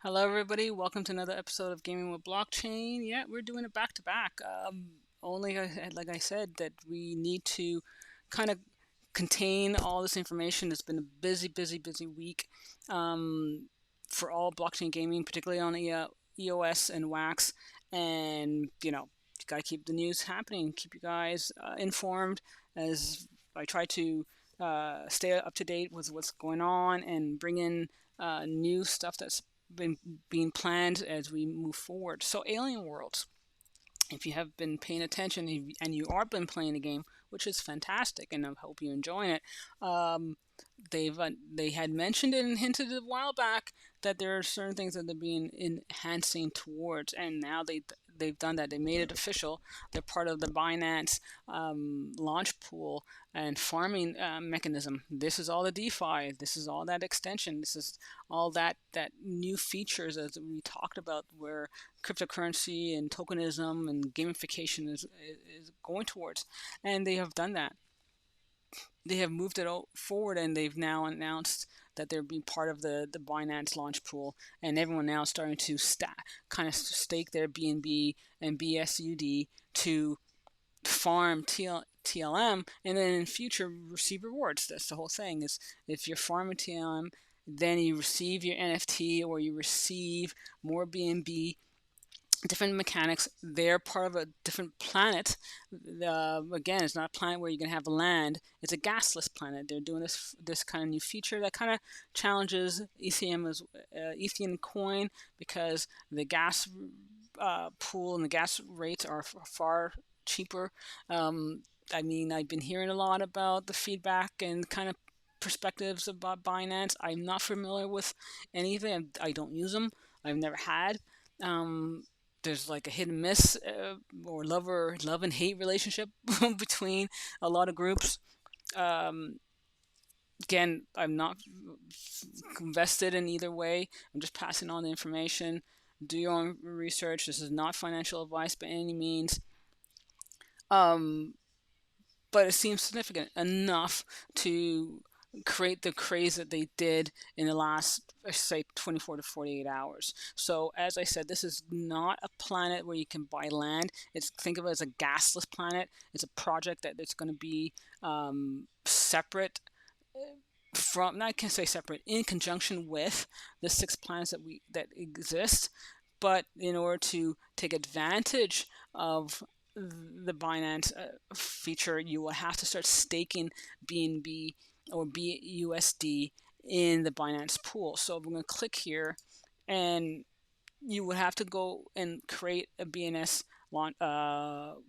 Hello, everybody. Welcome to another episode of Gaming with Blockchain. Yeah, we're doing it back to back. Only, like I said, that we need to kind of contain all this information. It's been a busy, busy, busy week for all blockchain gaming, particularly on EOS and Wax. And, you got to keep the news happening, keep you guys informed as I try to stay up to date with what's going on and bring in new stuff that's been being planned as we move forward. So Alien Worlds, if you have been paying attention and you are been playing the game, which is fantastic, and I hope you're enjoying it. Um, they had mentioned it and hinted a while back that there are certain things that they're being enhancing towards, and now they've done that. They made it official. They're part of the Binance launch pool and farming mechanism. This is all the DeFi. This is all that extension. This is all that new features as we talked about, where cryptocurrency and tokenism and gamification is going towards, and they have done that. They have moved it forward, and they've now announced that they're being part of the Binance launch pool, and everyone now is starting to kind of stake their BNB and BSUD to farm TLM, and then in future receive rewards. That's the whole thing. Is if you're farming TLM, then you receive your NFT or you receive more BNB, different mechanics. They're part of a different planet. Again, it's not a planet where you can have land. It's a gasless planet. They're doing this kind of new feature that kind of challenges Ethereum as Ethereum coin, because the gas pool and the gas rates are far cheaper. I mean, I've been hearing a lot about the feedback and kind of perspectives about Binance. I'm not familiar with anything. I don't use them. I've never had. Um, there's like a hit and miss or love and hate relationship between a lot of groups. Um, Again, I'm not invested in either way. I'm just passing on the information. Do your own research. This is not financial advice by any means. Um, but it seems significant enough to create the craze that they did in the last, say, 24 to 48 hours. So as I said, this is not a planet where you can buy land. Think of it as a gasless planet. It's a project that it's going to be separate from, not, I can't say separate, in conjunction with the six planets that exist. But in order to take advantage of the Binance feature, you will have to start staking BNB or BUSD in the Binance pool. So we're going to click here, and you would have to go and create a BNS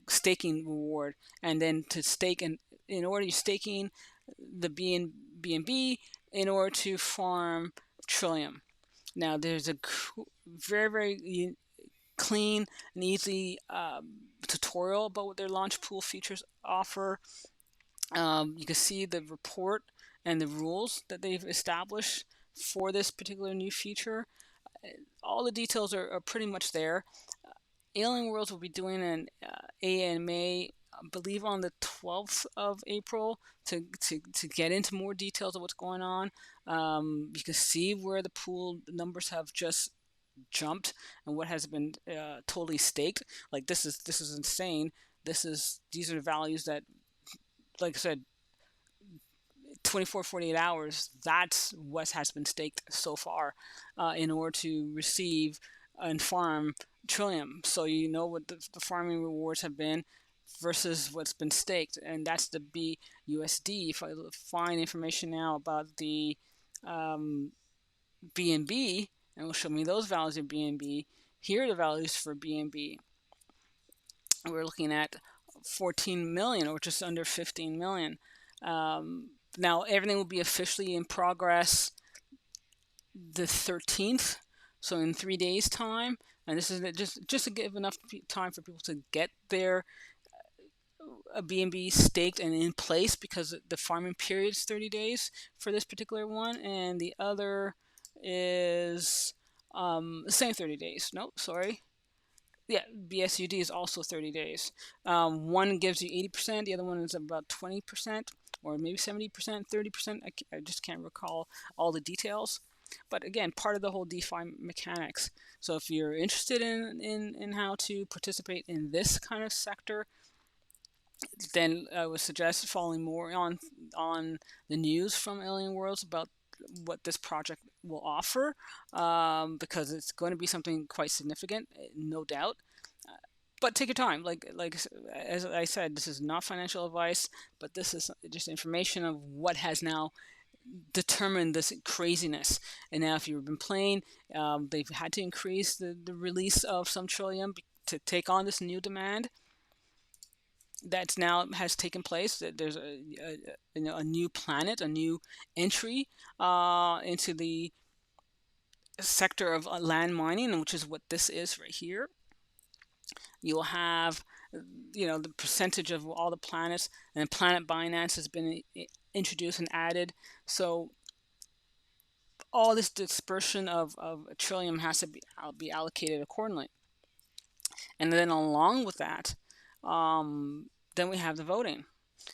staking reward, and then to stake, in order to staking the BNB in order to farm Trillium. Now there's a very, very clean and easy tutorial about what their launch pool features offer. You can see the report and the rules that they've established for this particular new feature. All the details are pretty much there. Alien Worlds will be doing an AMA, I believe, on the 12th of April to get into more details of what's going on. You can see where the pool numbers have just jumped and what has been totally staked. Like this is insane. These are values that, like I said, 24 48 hours, that's what has been staked so far in order to receive and farm Trillium. So you know what the farming rewards have been versus what's been staked, and that's the BUSD. If I find information now about the BNB, and it will show me those values of BNB. Here are the values for BNB. We're looking at 14 million, or just under 15 million. Now everything will be officially in progress the 13th, so in 3 days time, and this is just to give enough time for people to get their BNB staked and in place, because the farming period is 30 days for this particular one, and the other is the same 30 days. Nope, sorry. Yeah, BSUD is also 30 days. One gives you 80%, the other one is about 20%, or maybe 70%, 30%. I just can't recall all the details. But again, part of the whole DeFi mechanics. So if you're interested in how to participate in this kind of sector, then I would suggest following more on the news from Alien Worlds about what this project will offer, because it's going to be something quite significant, no doubt. But take your time. Like as I said, this is not financial advice, but this is just information of what has now determined this craziness. And now, if you've been playing, they've had to increase the release of some Trillium to take on this new demand that's now has taken place. That there's a new planet, a new entry into the sector of land mining, which is what this is right here. You'll have, the percentage of all the planets, and Planet Binance has been introduced and added. So all this dispersion of Trillium has to be allocated accordingly. And then along with that, then we have the voting.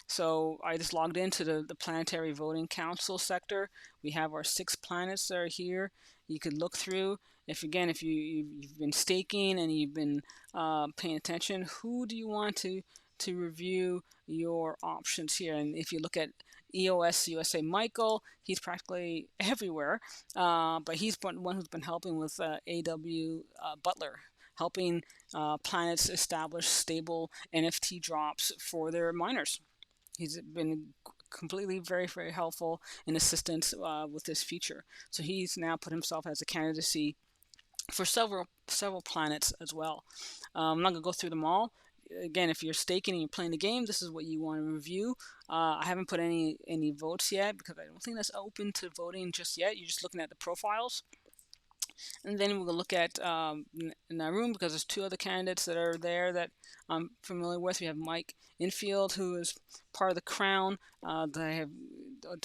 So I just logged into the Planetary Voting Council sector. We have our 6 planets that are here. You could look through. If you've been staking and you've been paying attention, who do you want to review your options here? And if you look at EOS USA Michael, he's practically everywhere, but he's one who's been helping with AW Butler, helping planets establish stable NFT drops for their miners. He's been completely very, very helpful in assistance with this feature. So he's now put himself as a candidacy for several planets as well. I'm not gonna go through them all. Again, if you're staking and you're playing the game, this is what you want to review. I haven't put any votes yet because I don't think that's open to voting just yet. You're just looking at the profiles. And then we'll look at Naroon, because there's 2 other candidates that are there that I'm familiar with. We have Mike Infield, who is part of the Crown that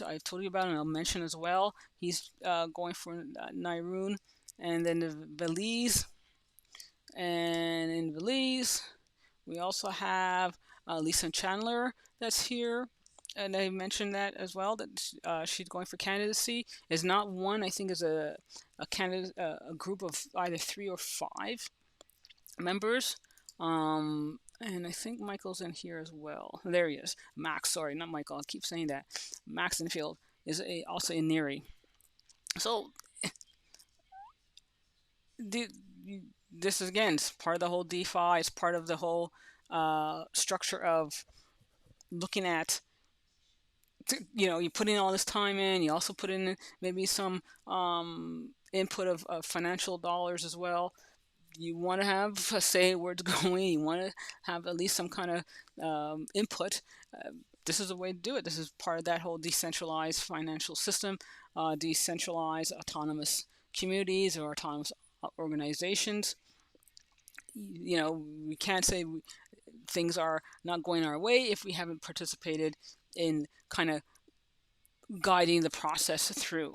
I've told you about, and I'll mention as well. He's going for Naroon. And then the Belize. And in Belize, we also have Lisa Chandler that's here. And I mentioned that as well, that she's going for candidacy. Is not one, I think, is a candidate, a group of either 3 or 5 members. And I think Michael's in here as well. There he is. Max, sorry, not Michael. I keep saying that. Max Infield is also in Neri. So this is, again, it's part of the whole DeFi. It's part of the whole structure of looking at, you put in all this time in. You also put in maybe some input of financial dollars as well. You want to have a say where it's going. You want to have at least some kind of input. This is the way to do it. This is part of that whole decentralized financial system, decentralized autonomous communities or autonomous organizations. We can't say things are not going our way if we haven't participated in kind of guiding the process through.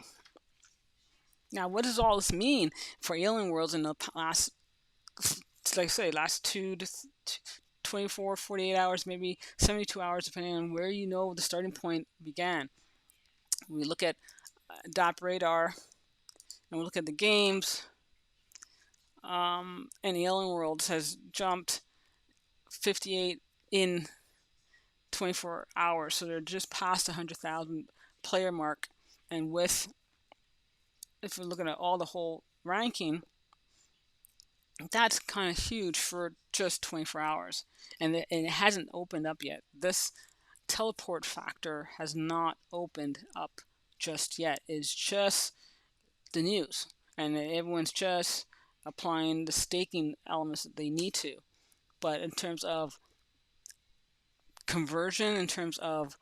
Now, what does all this mean for Alien Worlds in the last, like I say, last 2 to 24, 48 hours, maybe 72 hours, depending on where the starting point began? We look at DAP radar, and we look at the games, and Alien Worlds has jumped 58 in 24 hours, so they're just past 100,000 player mark. And if we're looking at all the whole ranking, that's kind of huge for just 24 hours, and it hasn't opened up yet. This teleport factor has not opened up just yet. It's just the news, and everyone's just applying the staking elements that they need to. But in terms of conversion, in terms of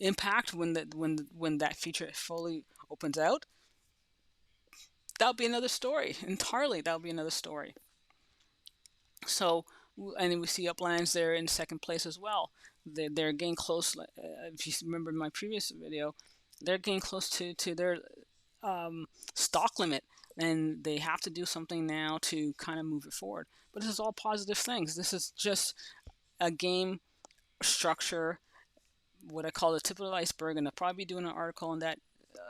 impact, when that feature fully opens out, that'll be another story entirely. That'll be another story. So, and we see Uplands there in second place as well. They're getting close. If you remember my previous video, they're getting close to their stock limit, and they have to do something now to kind of move it forward. But this is all positive things. This is just a game structure, what I call the tip of the iceberg, and I'll probably be doing an article on that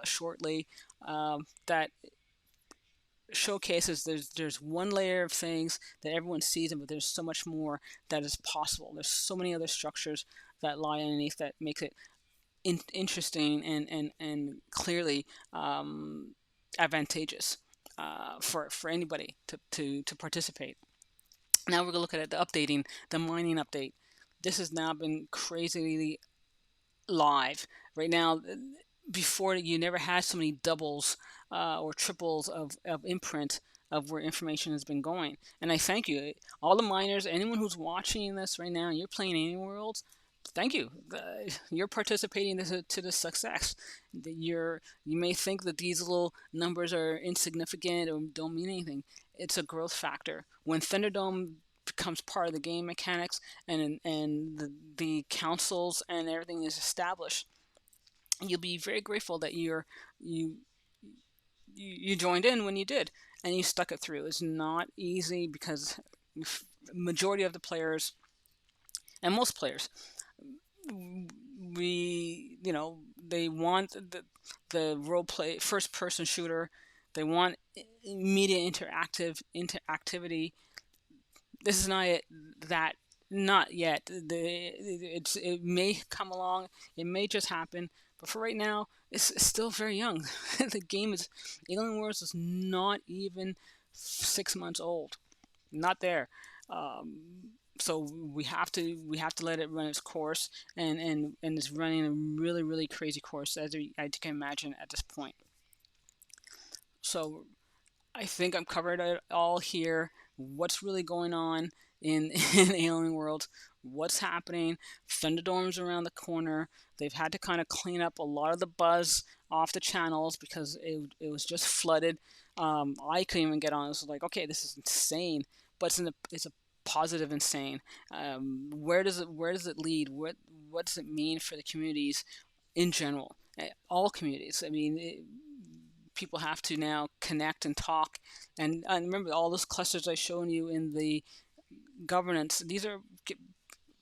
shortly, that showcases there's one layer of things that everyone sees, but there's so much more that is possible. There's so many other structures that lie underneath that makes it interesting and clearly advantageous for anybody to participate. Now we're going to look at the updating, the mining update. This has now been crazily live right now. Before, you never had so many doubles or triples of imprint of where information has been going. And I thank you, all the miners, anyone who's watching this right now, and you're playing Alien Worlds. Thank you. You're participating to the success. You may think that these little numbers are insignificant or don't mean anything. It's a growth factor. When Thunderdome becomes part of the game mechanics, and the councils and everything is established, you'll be very grateful that you you joined in when you did, and you stuck it through. It's not easy because majority of the players, and most players, they want the role play first person shooter. They want media interactivity. This is not it, that not yet. It may come along, it may just happen, but for right now, it's still very young. The game is Alien Wars is not even 6 months old, not there. So we have to let it run its course, and it's running a really really crazy course, as you can imagine at this point. So I think I'm covered it all here. What's really going on in in Alien World? What's happening? Thunderdorm's around the corner. They've had to kind of clean up a lot of the buzz off the channels because it was just flooded. I couldn't even get on. It was like, okay, this is insane, but it's a positive insane. Where does it lead? What does it mean for the communities in general? All communities. I mean, people have to now connect and talk. And remember, all those clusters I shown you in the governance, these are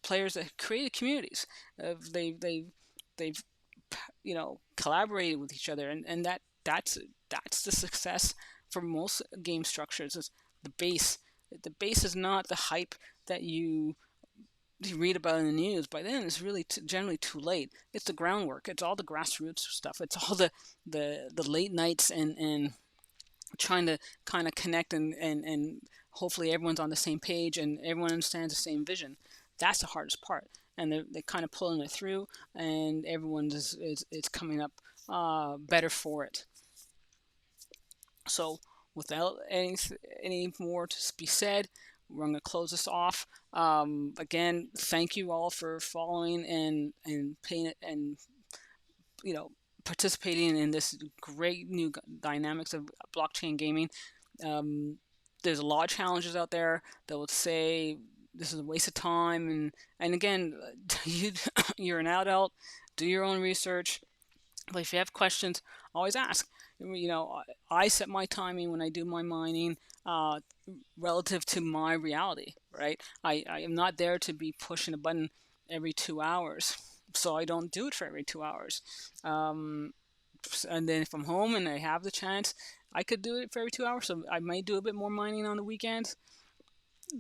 players that created communities. They've collaborated with each other, and that's the success for most game structures. Is the base. The base is not the hype that you read about in the news. By then, it's really generally too late. It's the groundwork. It's all the grassroots stuff. It's all the late nights and trying to kind of connect, and hopefully everyone's on the same page and everyone understands the same vision. That's the hardest part, and they're kind of pulling it through, and everyone is coming up better for it. So without any more to be said, we're going to close this off. Again, thank you all for following and paying it, and participating in this great new dynamics of blockchain gaming. There's a lot of challenges out there that would say this is a waste of time, and again, you're an adult, do your own research. But if you have questions, always ask. I set my timing when I do my mining relative to my reality, right? I am not there to be pushing a button every 2 hours, so I don't do it for every 2 hours. And then if I'm home and I have the chance, I could do it for every 2 hours. So I might do a bit more mining on the weekends.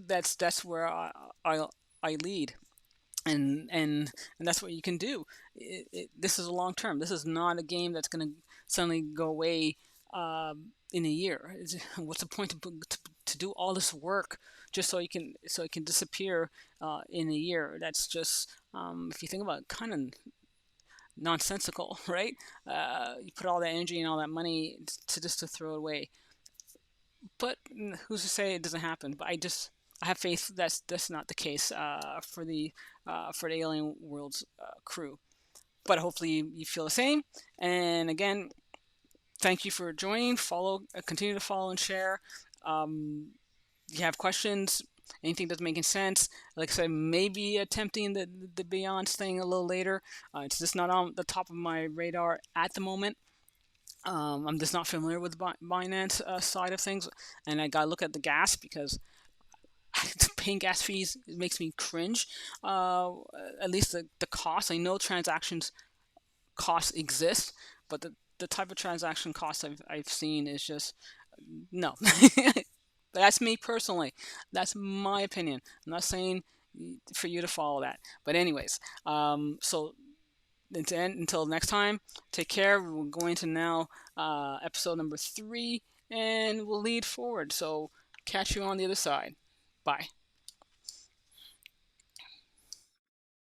That's where I lead. And that's what you can do. This is a long term. This is not a game that's going to suddenly go away in a year. What's the point to do all this work just so it can disappear in a year? That's just if you think about it, kind of nonsensical, right? You put all that energy and all that money to throw it away. But who's to say it doesn't happen? But I have faith that's not the case for the Alien Worlds crew. But hopefully you feel the same. And again, thank you for joining. Continue to follow and share. If you have questions, anything that's making sense, like I said, maybe attempting the Beyond thing a little later. It's just not on the top of my radar at the moment. I'm just not familiar with the Binance side of things, and I gotta look at the gas because paying gas fees makes me cringe. At least the cost. I know transactions costs exist, but the type of transaction costs I've seen is just no. That's me personally. That's my opinion. I'm not saying for you to follow that. But anyways, so until next time, take care. We're going to now episode number 3, and we'll lead forward. So catch you on the other side. Bye.